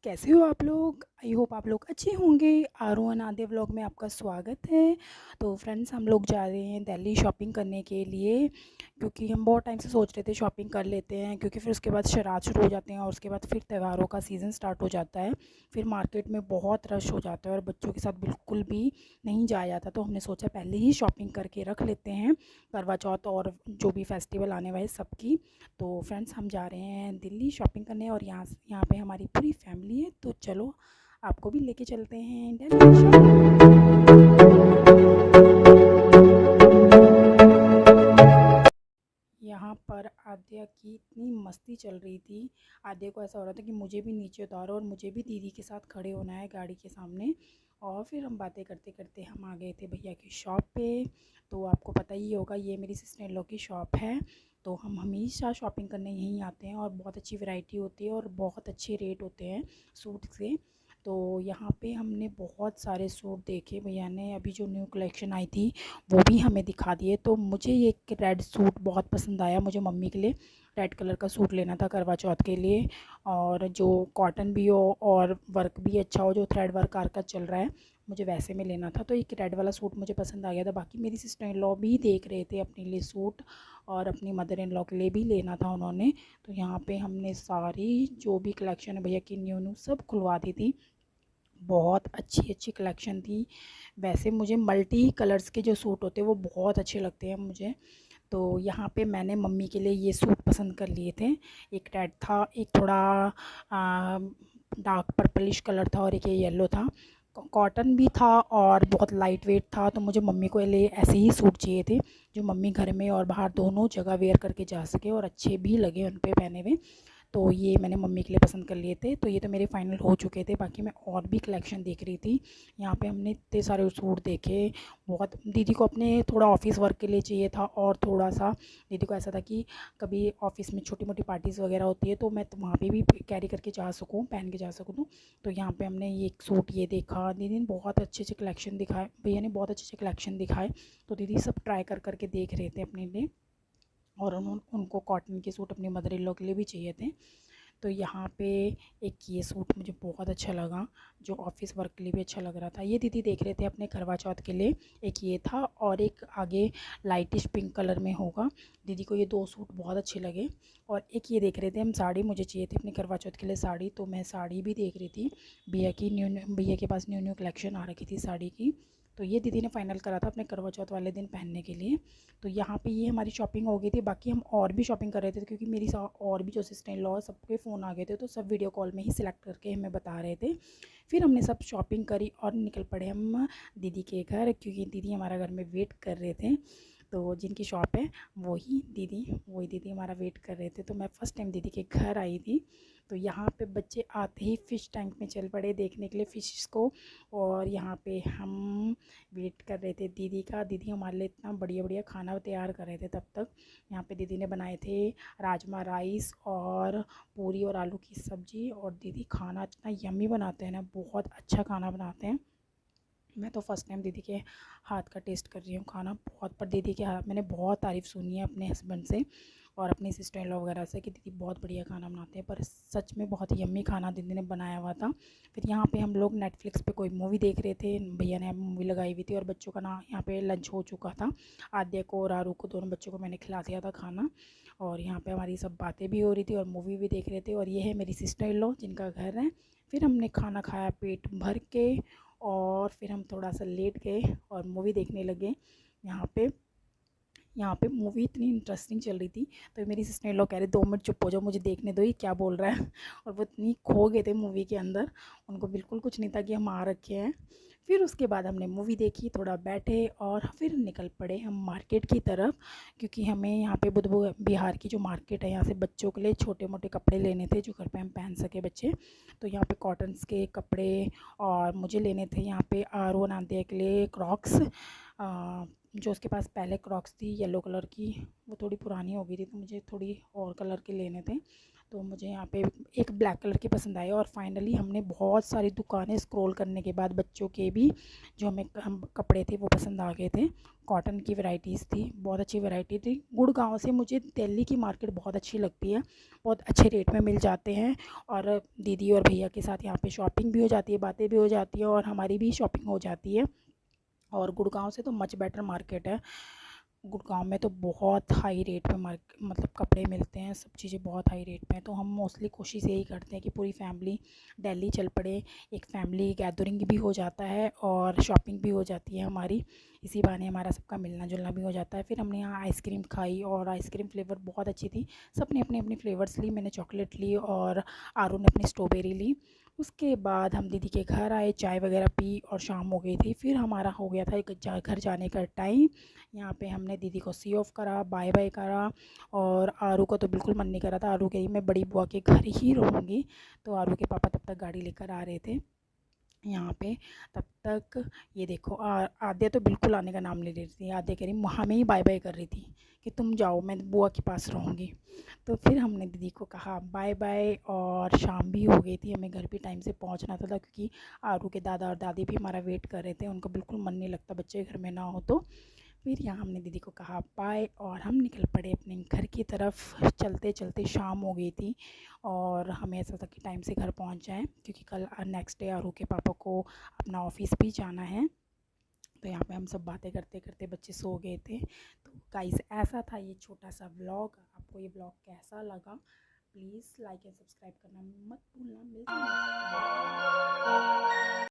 कैसे हो आप लोग। आई होप आप लोग अच्छे होंगे। आरोहन आधे व्लॉग में आपका स्वागत है। तो फ्रेंड्स, हम लोग जा रहे हैं दिल्ली शॉपिंग करने के लिए, क्योंकि हम बहुत टाइम से सोच रहे थे शॉपिंग कर लेते हैं, क्योंकि फिर उसके बाद श्राद्ध शुरू हो जाते हैं और उसके बाद फिर त्योहारों का सीज़न स्टार्ट हो जाता है। फिर मार्केट में बहुत रश हो जाता है और बच्चों के साथ बिल्कुल भी नहीं जाया जाता। तो हमने सोचा पहले ही शॉपिंग करके रख लेते हैं करवा चौथ और जो भी फेस्टिवल आने वाले सबकी। तो फ्रेंड्स, हम जा रहे हैं दिल्ली शॉपिंग करने और यहाँ पे हमारी पूरी फैमिली है। तो चलो आपको भी लेके चलते हैं दिल्ली शॉपिंग। यहाँ पर आद्या की इतनी मस्ती चल रही थी। आद्या को ऐसा हो रहा था कि मुझे भी नीचे उतारो और मुझे भी दीदी के साथ खड़े होना है गाड़ी के सामने। और फिर हम बातें करते करते हम आ गए थे भैया की शॉप पे। तो आपको पता ही होगा, ये मेरी सिस्टर इन लॉ की शॉप है। तो हम हमेशा शॉपिंग करने यहीं आते हैं और बहुत अच्छी वैरायटी होती है और बहुत अच्छे रेट होते हैं सूट से। तो यहाँ पे हमने बहुत सारे सूट देखे। भैया ने अभी जो न्यू कलेक्शन आई थी वो भी हमें दिखा दिए। तो मुझे ये एक रेड सूट बहुत पसंद आया। मुझे मम्मी के लिए रेड कलर का सूट लेना था करवा चौथ के लिए, और जो कॉटन भी हो और वर्क भी अच्छा हो, जो थ्रेड वर्क कार का चल रहा है, मुझे वैसे में लेना था। तो एक रेड वाला सूट मुझे पसंद आ गया था। बाकी मेरी सिस्टर इन लॉ भी देख रहे थे अपने लिए सूट, और अपनी मदर इन लॉ के लिए भी लेना था उन्होंने। तो यहाँ पे हमने सारी जो भी कलेक्शन है भैया की न्यू न्यू सब खुलवा दी थी। बहुत अच्छी अच्छी कलेक्शन थी। वैसे मुझे मल्टी कलर्स के जो सूट होते हैं वो बहुत अच्छे लगते हैं मुझे। तो यहाँ पे मैंने मम्मी के लिए ये सूट पसंद कर लिए थे। एक रेड था, एक थोड़ा डार्क पर्पलिश कलर था, और एक ये येलो था। कॉटन भी था और बहुत लाइट वेट था। तो मुझे मम्मी को लिए ऐसे ही सूट चाहिए थे जो मम्मी घर में और बाहर दोनों जगह वेयर करके जा सके और अच्छे भी लगे उन पे पहने हुए। तो ये मैंने मम्मी के लिए पसंद कर लिए थे। तो ये तो मेरे फाइनल हो चुके थे। बाकी मैं और भी कलेक्शन देख रही थी। यहाँ पे हमने इतने सारे सूट देखे। बहुत दीदी को अपने थोड़ा ऑफिस वर्क के लिए चाहिए था, और थोड़ा सा दीदी को ऐसा था कि कभी ऑफिस में छोटी मोटी पार्टीज़ वगैरह होती है तो मैं तो वहाँ पे भी कैरी करके जा सकूँ, पहन के जा सकूँ। तो यहाँ पे हमने ये एक सूट ये देखा। दीदी ने बहुत अच्छे अच्छे कलेक्शन दिखाए, भैया ने बहुत अच्छे अच्छे कलेक्शन दिखाए। तो दीदी सब ट्राई कर करके देख रहे थे अपने लिए, और उनको कॉटन के सूट अपनी मदर इन लॉ के लिए भी चाहिए थे। तो यहाँ पे एक ये सूट मुझे बहुत अच्छा लगा, जो ऑफिस वर्क के लिए भी अच्छा लग रहा था। ये दीदी देख रहे थे अपने करवा चौथ के लिए। एक ये था और एक आगे लाइटिश पिंक कलर में होगा। दीदी को ये दो सूट बहुत अच्छे लगे। और एक ये देख रहे थे हम, साड़ी मुझे चाहिए थी अपने करवा चौथ के लिए साड़ी। तो मैं साड़ी भी देख रही थी। भैया के पास न्यू न्यू कलेक्शन आ रखी थी साड़ी की। तो ये दीदी ने फ़ाइनल करा था अपने करवा चौथ वाले दिन पहनने के लिए। तो यहाँ पे ये हमारी शॉपिंग हो गई थी। बाकी हम और भी शॉपिंग कर रहे थे, क्योंकि मेरी और भी जो सिस्टर इन लॉ सबके फ़ोन आ गए थे, तो सब वीडियो कॉल में ही सिलेक्ट करके हमें बता रहे थे। फिर हमने सब शॉपिंग करी और निकल पड़े हम दीदी के घर, क्योंकि दीदी हमारा घर में वेट कर रहे थे। तो जिनकी शॉप है वही दीदी हमारा वेट कर रहे थे। तो मैं फ़र्स्ट टाइम दीदी के घर आई थी। तो यहाँ पे बच्चे आते ही फ़िश टैंक में चल पड़े देखने के लिए फ़िश को। और यहाँ पे हम वेट कर रहे थे दीदी का। दीदी हमारे लिए इतना बढ़िया बढ़िया खाना तैयार कर रहे थे तब तक। यहाँ पे दीदी ने बनाए थे राजमा राइस और पूरी और आलू की सब्ज़ी। और दीदी खाना इतना यम्मी बनाते हैं ना, बहुत अच्छा खाना बनाते हैं। मैं तो फ़र्स्ट टाइम दीदी के हाथ का टेस्ट कर रही हूँ खाना बहुत। पर दीदी के हाथ मैंने बहुत तारीफ़ सुनी है अपने हस्बैंड से और अपनी सिस्टर इन लॉ वगैरह से कि दीदी बहुत बढ़िया खाना बनाते हैं। पर सच में बहुत यम्मी खाना दीदी ने बनाया हुआ था। फिर यहाँ पे हम लोग नेटफ्लिक्स पे कोई मूवी देख रहे थे। भैया ने मूवी लगाई हुई थी और बच्चों का ना यहाँ पे लंच हो चुका था। आद्या को और आरू को, दोनों बच्चों को मैंने खिला दिया था खाना। और यहाँ पे हमारी सब बातें भी हो रही थी और मूवी भी देख रहे थे। और ये है मेरी सिस्टर इन लॉ जिनका घर है। फिर हमने खाना खाया पेट भर के, और फिर हम थोड़ा सा लेट गए और मूवी देखने लगे। यहाँ पे यहाँ पे मूवी इतनी इंटरेस्टिंग चल रही थी। तो मेरी सिस्टर इन लॉ कह रहे 2 मिनट चुप हो जाओ, मुझे देखने दो ये क्या बोल रहा है। और वो इतनी खो गए थे मूवी के अंदर, उनको बिल्कुल कुछ नहीं था कि हम आ रखे हैं। फिर उसके बाद हमने मूवी देखी, थोड़ा बैठे और फिर निकल पड़े हम मार्केट की तरफ, क्योंकि हमें यहाँ पे बुध बिहार की जो मार्केट है, यहाँ से बच्चों के लिए छोटे मोटे कपड़े लेने थे जो घर पे हम पहन सके बच्चे। तो यहाँ पे कॉटन्स के कपड़े, और मुझे लेने थे यहाँ पे आरो नादिया के लिए क्रॉक्स। जो उसके पास पहले क्रॉक्स थी येलो कलर की, वो थोड़ी पुरानी हो गई थी, तो मुझे थोड़ी और कलर के लेने थे। तो मुझे यहाँ पे एक ब्लैक कलर की पसंद आई और फाइनली हमने बहुत सारी दुकानें स्क्रॉल करने के बाद बच्चों के भी जो हमें हम कपड़े थे वो पसंद आ गए थे। कॉटन की वैरायटीज़ थी, बहुत अच्छी वैरायटी थी। गुड़गांव से मुझे दिल्ली की मार्केट बहुत अच्छी लगती है, बहुत अच्छे रेट में मिल जाते हैं और दीदी और भैया के साथ यहाँ पे शॉपिंग भी हो जाती है, बातें भी हो जाती है और हमारी भी शॉपिंग हो जाती है। और गुड़गांव से तो मच बेटर मार्केट है। गुड़गांव में तो बहुत हाई रेट पे मतलब कपड़े मिलते हैं, सब चीज़ें बहुत हाई रेट पे हैं। तो हम मोस्टली कोशिश यही करते हैं कि पूरी फैमिली दिल्ली चल पड़े, एक फैमिली गैदरिंग भी हो जाता है और शॉपिंग भी हो जाती है हमारी। इसी बहाने हमारा सबका मिलना जुलना भी हो जाता है। फिर हमने यहाँ आइसक्रीम खाई और आइसक्रीम फ्लेवर बहुत अच्छी थी। सब ने अपने अपने फ्लेवर्स ली, मैंने चॉकलेट ली और आरू ने अपनी स्ट्रॉबेरी ली। उसके बाद हम दीदी के घर आए, चाय वगैरह पी और शाम हो गई थी। फिर हमारा हो गया था एक घर जाने का टाइम। यहाँ पे हमने दीदी को सी ऑफ़ करा, बाय बाय करा और आरू का तो बिल्कुल मन नहीं कर रहा था। आरू कही मैं बड़ी बुआ के घर ही रहूँगी। तो आरू के पापा तब तक गाड़ी लेकर आ रहे थे यहाँ पे। तब तक ये देखो आद्या तो बिल्कुल आने का नाम नहीं ले रही थी। आद्या कह रही हमें ही बाय बाय कर रही थी कि तुम जाओ, मैं बुआ के पास रहूँगी। तो फिर हमने दीदी को कहा बाय बाय और शाम भी हो गई थी, हमें घर भी टाइम से पहुँचना था क्योंकि आरू के दादा और दादी भी हमारा वेट कर रहे थे। उनको बिल्कुल मन नहीं लगता बच्चे घर में ना हो तो। फिर यहाँ हमने दीदी को कहा बाय और हम निकल पड़े अपने घर की तरफ। चलते चलते शाम हो गई थी और हमें ऐसा था कि टाइम से घर पहुँच जाएं क्योंकि कल नेक्स्ट डे आरू के पापा को अपना ऑफिस भी जाना है। तो यहाँ पे हम सब बातें करते करते बच्चे सो गए थे। तो गाइस ऐसा था ये छोटा सा व्लॉग। आपको ये व्लॉग कैसा लगा प्लीज़ लाइक एंड सब्सक्राइब करना मत भूलना। मिलते हैं next